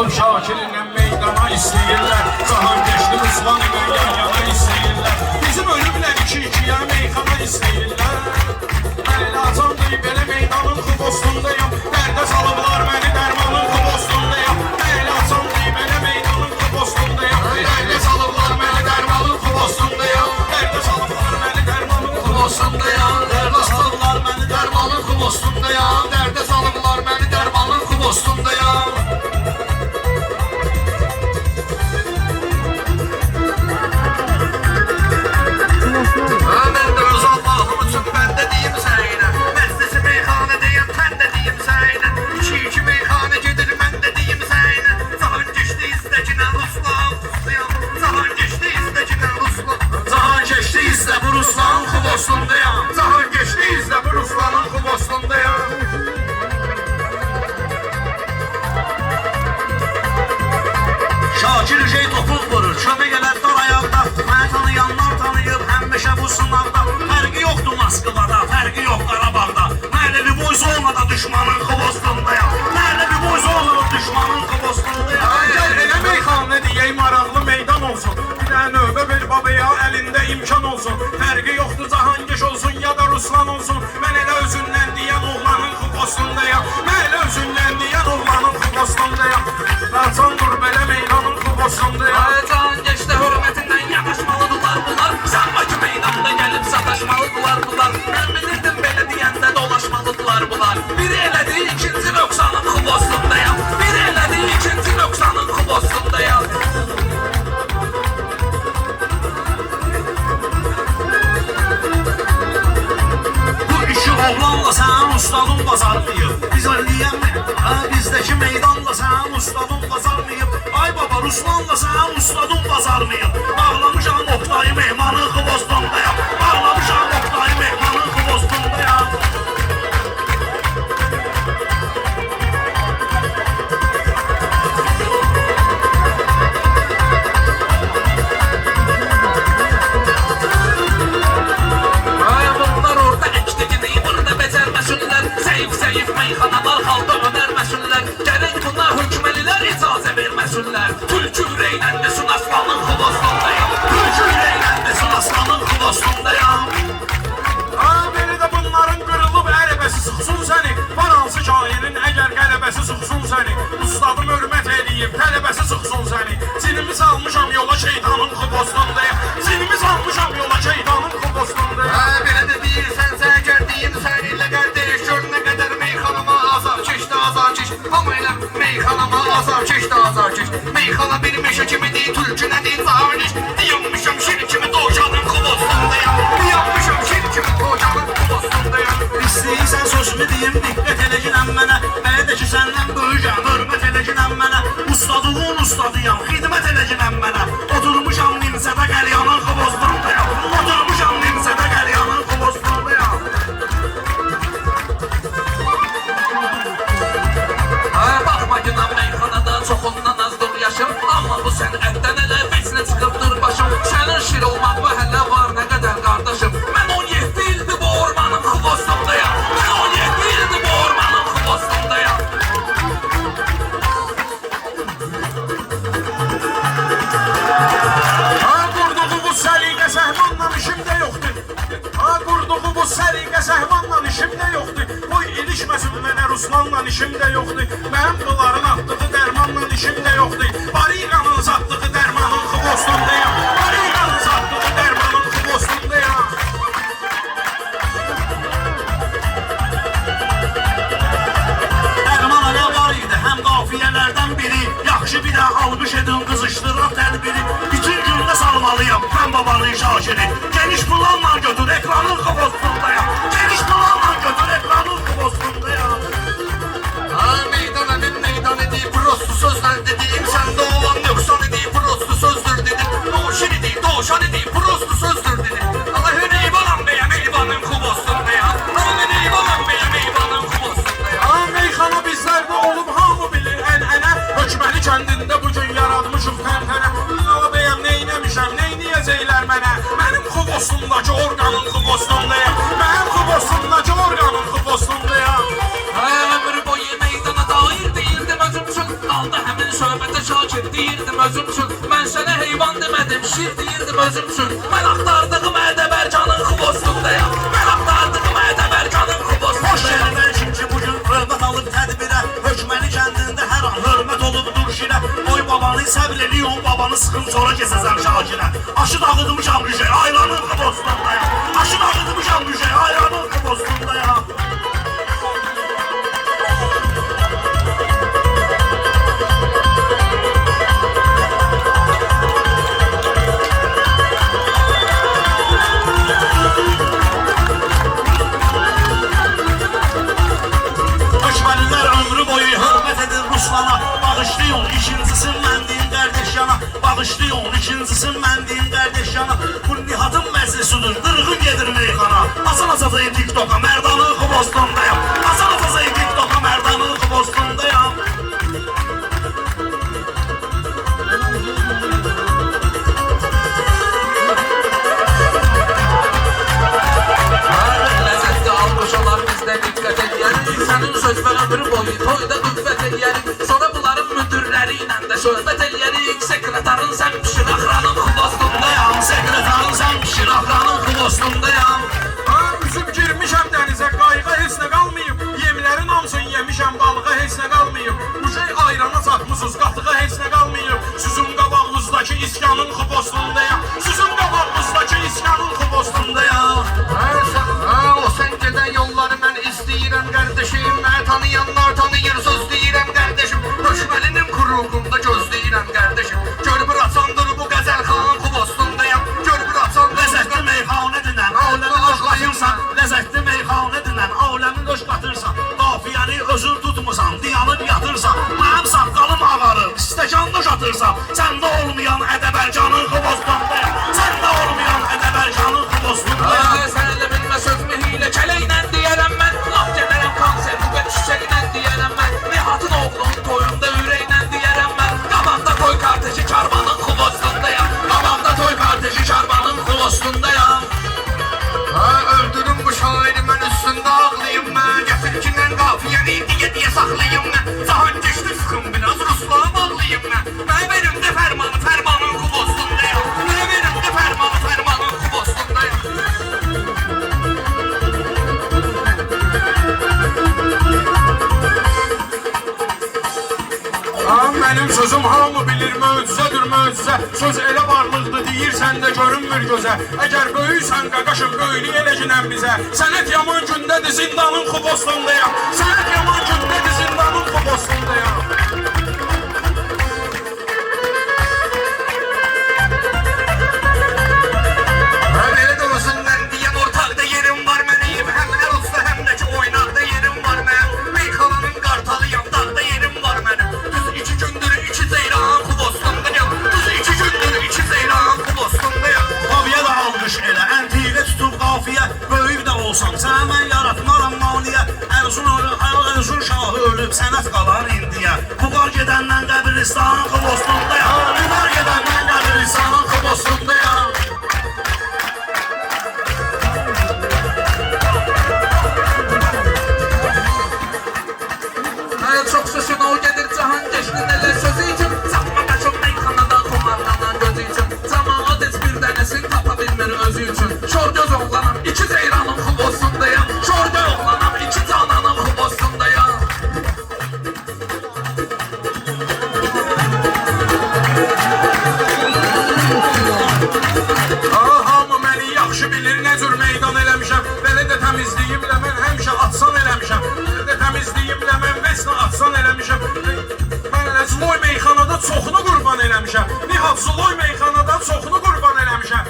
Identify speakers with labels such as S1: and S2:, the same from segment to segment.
S1: salıb Şakirinlə meydana istəyirlər. Cahan keçdi Ruslan ilə yan-yana istəyirlər. Bizim ölümlər iki-ikiyə meyxana istəyirlər. Mən acandır belə meydanın xubostundayım. Dərdə salıblar məni dərmanın xubostundayım. Mən acandır belə meydanın xubostundayım. Dərdə salıblar məni dərmanın xubostundayım. Dərdə salıblar məni dərmanın xubostundayım. Dərdə salıblar məni dərmanın xubostundayım. Dərdə salıblar məni dərmanın xubostundayım. Ruslan xubostundayam. Cahan geçdi izlə bu Ruslanın xubostundayam. Şakir Üşey topuz vurur, şömə gələr dar ayaqda. Məni tanıyanlar tanıyıb həmişə bu sınavda. Fərqi yoxdur Moskvada, fərqi yox Qarabağda. Məhləvi boy olmadan düşmanın xubostundayam. Məhləvi boy olmadan düşmanın xubostundayam. Gəl elə meyxanə deyək maraqlı meydan olsun. Bir də növbə ver babaya əlində imkan olsun. Fərqi yoxdur Cahangeş olsun ya da Ruslan olsun. Mən elə özündən deyən oğlanın xubostundayam. Mən elə özündən deyən oğlanın xubostundayam. Laçan dur belə meydanın xubostundayam.
S2: Cahangeşdə hörmətindən yanaşmalıdırlar bunlar. Sən Bakı meydanda gəlib sataşmalıdırlar bunlar. Mən bilirdim belə deyəndə dolaşmalıdırlar bunlar. Biri elədi ikinci nöqsanın xubostundayam. Biri elədi ikinci nöqsanın xubostundayam. Oğlanla sənin ustadın bazarlayıb. Biz öyləyəm, bizdəki meydanla sənin ustadın bazarlayıb. Ay baba, Ruslanla sənin ustadın bazarlayıb. Bağlamışam Oktayı mehmanın xubostundayam. Bağlamışam Oktayı mehmanın xubostundayam. Zəif meyxanalar halda önərməsinlər. Gərək buna hökməlilər icazə verməsinlər. Tülkü ürəylənməsin aslanın xubostundayam. Tülkü ürəylənməsin aslanın xubostundayam.
S1: Biri də bunların qırılıb ələbəsi sıxsın səni. Var hansı şairin əgər qələbəsi sıxsın səni. Ustadım hörmət eləyib, tələbəsi sıxsın səni. Sinimi salmışam yola şeytanın xubostundayam. Sinimi salmışam yola şeytanın xubostundayam.
S2: Belə də deyirsənsə əgər deyim səninlə qardeş gör nə qədər meyxanama azar keçdi azar keç. Amma elə meyxanama azar keçdi azar keç. Meyxana bir meşə kimi deyil, tülkü nə deyil zahiriş. Dayanmışam şir kimi dovşanın xubostundayam. Dayanmışam şir kimi dovşanın xubostundayam.
S1: İstəyirsən sözümü deyim, diqqət eləcəkən mənə. Mənə də ki səndən böyükəm, hörmət eləcəkən mənə. Ustadığın ustadıyam, xidmət eləcəkən mənə. Oturmuşam Nimsədə qəlyanın xubostundayam. Oturmuşam Nimsədə qəlyanın xubostundayam.
S2: Baxma günah meyxanada çoxundan azdır yaşım. Amma bu sənətdən elə vecinə çıxıbdır başım. Sənin şir olmaqla hələ var nə qədər qardaşım. Mən 17 ildir bu ormanın xubostundayam. Mən 17 ildir bu ormanın xubostundayam.
S1: Qurduğu bu səliqə səhmanla işimdə yoxdur. Qurduğu bu səliqə səhmanla işimdə yoxdur. Qoy ilişməsin mənə Ruslanla işimdə yoxdur. Mənim bunların atdığı dərmanla işimdə yoxdur. Bariqanın satdığı dərmanın xubostundayam. Bariqanın satdığı dərmanın xubostundayam. Dərman elə var idi, həm qafiyələrdən biri. Yaxşı bir də alqış edin qızışdıran tədbiri. Bütün gündə salmalıyam mən babanın şakiri. Geniş planla götür ekranın xubostundayam. Geniş planla götür ekranın xubostundayam.
S2: Meydan edin, meydan edin, prostu sözler dediğim sende olan yoksa dediğim prostu sözdür dedim. Doğuşan edin, doğuşan edin, prostu sözdür dedim. Allah'ın eyvallah beya meyvanın xubostundayam. Allah'ın eyvallah beya meyvanın xubostundayam.
S1: Meyxana bizlərdə olub hamı bilir ən-ənə. Hökməli kəndində bugün yaratmışıq təntənə. Ala bəyəm neynəmişəm, neyniyəcəklər mənə. Mənim xubostundakı orqanın xubostundayam. Mənim xubostundakı orqanın xubostundayam.
S2: Ömür boyu meydana dair değildim özüm üçün. Qaldı həmin söhbət.
S3: fikir deyirdim özüm üçün. Mən sənə heyvan demədim, şir deyirdim özüm üçün. Mən axtardığım Ədəbərcanın xubostundayam. Mən axtardığım Ədəbərcanın
S1: Hoş
S3: xubostundayam.
S1: geldin şimdi bugün hürmet alıp tedbire. Hökmeli kendinde her an hürmet olup durşire. Oy babanı səbirliyon babanı sıkın sonra kesesem şakire. Aşı dağıtmışam bir şey ayranın kubostundayam. Aşı dağıtmışam bir şey ayranın kubostundayam. Hökmeliler ömrü boyu hürmet edin Ruslana. Bağışlayın ikincisin mendiyim kardeş yana. Bağışlayın ikincisin mendiyim kardeş yana. Bu Nihat'ın meclisudur dırgın gedir meyxana. Hasan Azazayı TikTok'a merdanı kubostundayam. Hasan Azazayı TikTok'a merdanı kubostundayam.
S3: Ləzzətli almış olar bizdə diqqət edərik. Sənin söz və ömrü boyu toyda qüvvət edərik. Sonra bunların müdürləri ilə də söhbət edərik. Sekretarın sən pişir axranın xubostundayam.
S1: Sekretarın sen pişir akranın kubostundayam.
S4: Üzüb girmişəm dənizə, qayığa heç nə qalmayıb. Yemlərin hamısını yemişəm, balığa heç nə qalmayıb. Bu şey ayrana satmışsınız, qatığa heç nə qalmayıb. Sizin qabağınızdakı iskanın xubostundayam. Sizin qabağınızdakı iskanın xubostundayam.
S2: O sen gedən yolları mən istəyirəm qardeşim. Mən tanıyanlar tanıyır söz deyirəm qardeşim. Hökməlinin kuruğunda gözləyirəm qardeşim. Gör bir asandır bu qəzəlxanın xubostundayam. Gör bir asandır
S1: Lezzetli meyxanə dinən, aləmi qoş qatırsan. Lezzetli meyxanə dinən, aləmi qoş qatırsan. Qafiyəni özün tutmusan, diyanıb yatırsan. Mənim saqqalım ağarır, stəkan daş atırsan. Səndə olmayan Ədəbərcanın xubostundayam. Səndə olmayan Ədəbərcanın xubostundayam.
S3: Sən elə bilmə sözümü hilə kələklə deyərəm mən. Laf gedərəm konserti və çiçəklə deyərəm mən. Nihatın oğlunun toyunda ürəklə deyərəm mən. Qabaqda toy karteşi karvanın xubostundayam. Qabaqda toy karteşi karvanın xubostundayam.
S2: Öldürün bu şairi mən üstündə ağlayım mən. Gətirkindən qafiyəni diyə saxlayım mən. Cahan keçdi sıxın biraz Rusluğa bağlayım mən. Mən verim də fərmanı fərmanın xubostundayam. Mən verim də fərmanı fərmanın xubostundayam.
S4: Mənim sözüm hamı bilir, möcüzədir möcüzə. Söz elə varlıqdır, deyirsən də görünmür gözə. Əgər böyüksən qaqaşım, böyülük eləcəkən bizə. Sənət yaman gündədir, zindanın xubostundayam. Sənət yaman gündədir, zindanın xubostundayam.
S2: Belə də özündən deyəm, ortaqda yerim var mənim. Həm ərusda, həm də ki oynaqda yerim var mənim. Meyxananın qartalıyam, dağda yerim var mənim. Düz 2 gündür 2 zeyran xubostundayam. Düz 2 gündür 2 zeyran xubostundayam.
S1: Qafiyə də alqış elə, əntiqə tutub qafiyə. Böyük də olsam, sənə mən yaratmaram maniyə. Ərzun şahı ölüb, sənət qalar indiyə. Bu qar gedəndən qəbiristanın xubostundayam. Bu qar gedəndən qəbiristanın xubostundayam.
S3: Çox sözün o gedir cahan geçdi nələr sözü üçün. Çatma qaçıb meyxanadan xumarlanan gözü üçün. Camaat heç bir dənəsini tapa bilmir özü üçün. Şor göz oğlanam, 2 zeyranın xubostundayam. Şor göz oğlanam, 2 cananın xubostundayam.
S4: Hamı məni yaxşı bilir, nə cür meydan eləmişəm. Belə də təmizliyimlə mən həmişə atsan eləmişəm. Belə də təmizliyimlə mən vəsnə atsan eləmişəm. Mən elə Zloy meyxanada çoxunu qurban eləmişəm. Nihat Zloy meyxanada çoxunu qurban eləmişəm.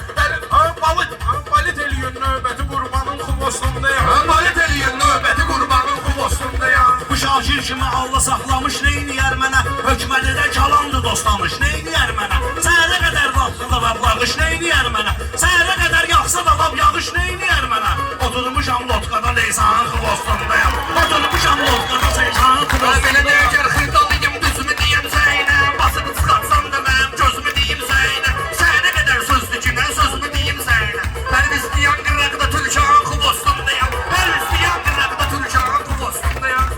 S4: Balet eləyün növbəti qurbanın xubostundayam.
S2: Balet eləyin növbəti qurbanın xubostundayam.
S1: Bu şakir kimi Allah saxlamış neyniyər mənə. Hökməlidə kalandı dostamış neyniyər mənə. Səhərə qədər vaxtında və bağış neyniyər mənə. Səhərə qədər yaxsa da lap yağış neyniyər mənə. Oturmuşam lotkada Leysanın xubostundayam. Oturmuşam lotkada Leysanın
S2: Belə
S1: xubostundayam.
S2: də əgər xırdalıyım düzümü deyəm sənə. Basıb çıxartsam da mənim gözümü deyim sənə. Sənə qədər sözdür ki, mən sözümü deyim sənə. Mənim istəyən qıraqda Türkanın xubostundayam. Mənim istəyən qıraqda Türkanın xubostundayam.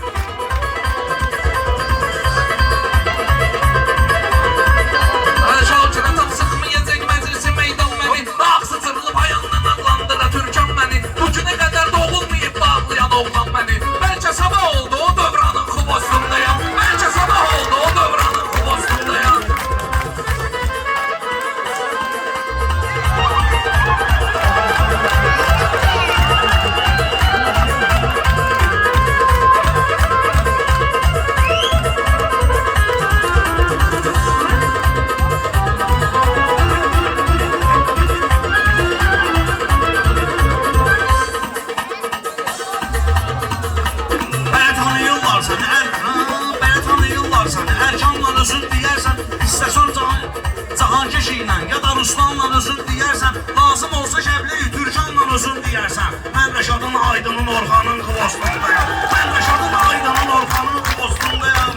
S1: Aydın'ın Orxanın xuvostundayam. Mən Rəşadın Aydın'ın Orxanın xuvostundayam.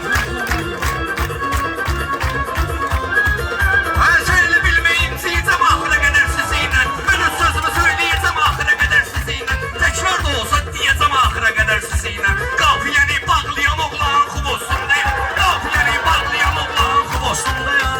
S2: Her şeyle bilmeyim sizem ahıra kadar sizinle. Ben öz sözümü söyleyeceğim ahıra kadar sizinle. Tekrar da olsa diyeceğim ahıra kadar sizinle. Kafiyeni bağlayan oğlan xubosundayım. Kafiyeni bağlayan oğlan
S1: Xuvostundayam.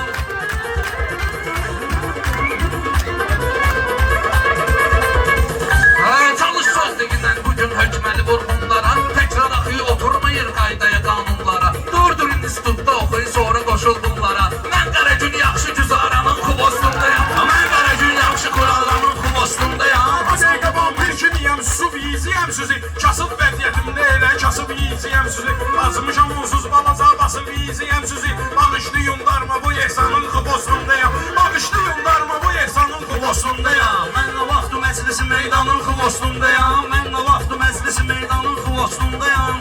S3: Çalış sözlüğünden bugün hökmeli vurğunlara. Tekrar akıyı oturmayır qaydaya qanunlara. Durdurun institutda oxuyun sonra qoşul bunlara. Mən Qaragün yaxşı güzaranın xubostundayam. Mən Qaragün yaxşı qoyalanın xubostundayam.
S4: Azərqə vampir kimiyəm, susub yiyəcəyəm sizi. Kasıb vəziyyətimdə elə kasıb yiyəcəyəm sizi. Azmışam onsuz balaca basıb yiyəcəyəm sizi. Bağışlı yundarma bu ehsanın xubostundayam. Bağışlı yundarma bu ehsanın xubostundayam.
S1: Mən nə vaxtı məclisi meydanın xuvostundayam. Mən nə vaxtı məclisi meydanın xuvostundayam.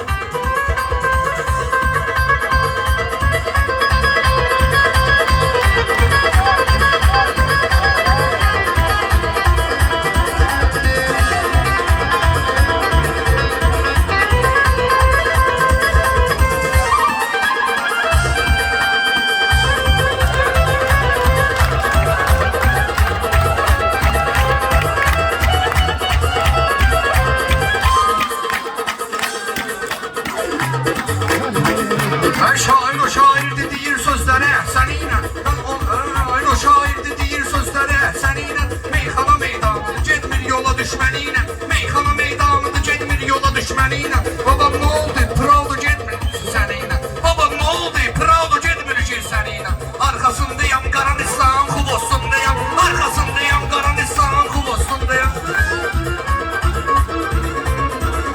S2: Ben şair o şair dediğin sözlere seninle. Ben o şair dediğin sözlere seninle. Meyxana meydanıdır getmir yola düşmeniyle. Meyxana meydanıdır getmir yola düşmeniyle. Babam ne oldu pıraldı getmir seninle. Babam ne oldu pıraldı getmir ki seninle. Arkasındayım Qaranistan xubostundayım. Arkasındayım Qaranistan xubostundayım.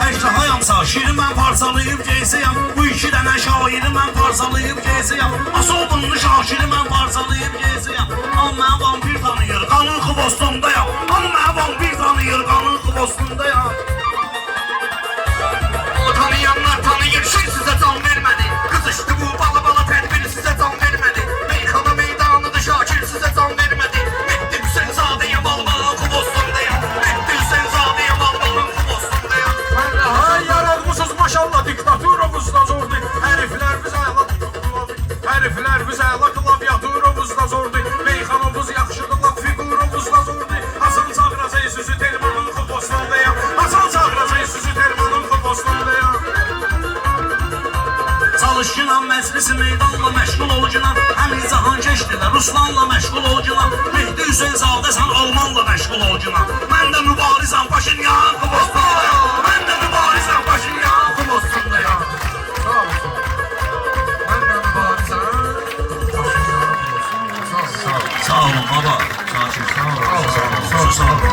S1: Əjdahayamsa şiiri mən parçalayıb geysəyəm. Bu iki dənə şairi mən parçalayıb geysəyəm. Asobunlu şaşiri mən parçalayıb geysəyəm. Amma mən vampir tanıyır, qanın xuvostundayam. Amma mən vampir tanıyır, qanın xuvostundayam.
S2: O tanıyanlar tanıyır, şey size can vermedi. Kızıştı bu bala bala tedbiri size can vermedi. Meyxana meydanıdır Şakir size can vermedi. Mehdi Hüseynzadeyim Almanın xubostundayım. Mehdi Hüseynzadeyim Almanın xubostundayım.
S4: Hay yaratmışız maşallah diktaturovuzda zordur. Herifler biz ayla Herifler biz ayla klaviaturovuzda zordur. Meyxanovuz yaxşıdır laf figurovuzda zordur. Hasan Çağracay süzü termanın xubostundayım. Hasan Çağracay süzü termanın xubostundayım.
S1: Çalışıram məclisi meydanla məşğul olacağam. Həmin Cahankeşdirlər Ruslanla məşğul olacağam. Mehdi Hüseynzadə sən Almanla məşğul olacağam. Mən də mübarizəm Paşinyan xubostundayam. Mən də mübarizəm Paşinyan xubostundayam.
S2: Ben de mübarizem.
S1: Sağ olun baba. Sağ olun. Sağ olun. Sağ olun.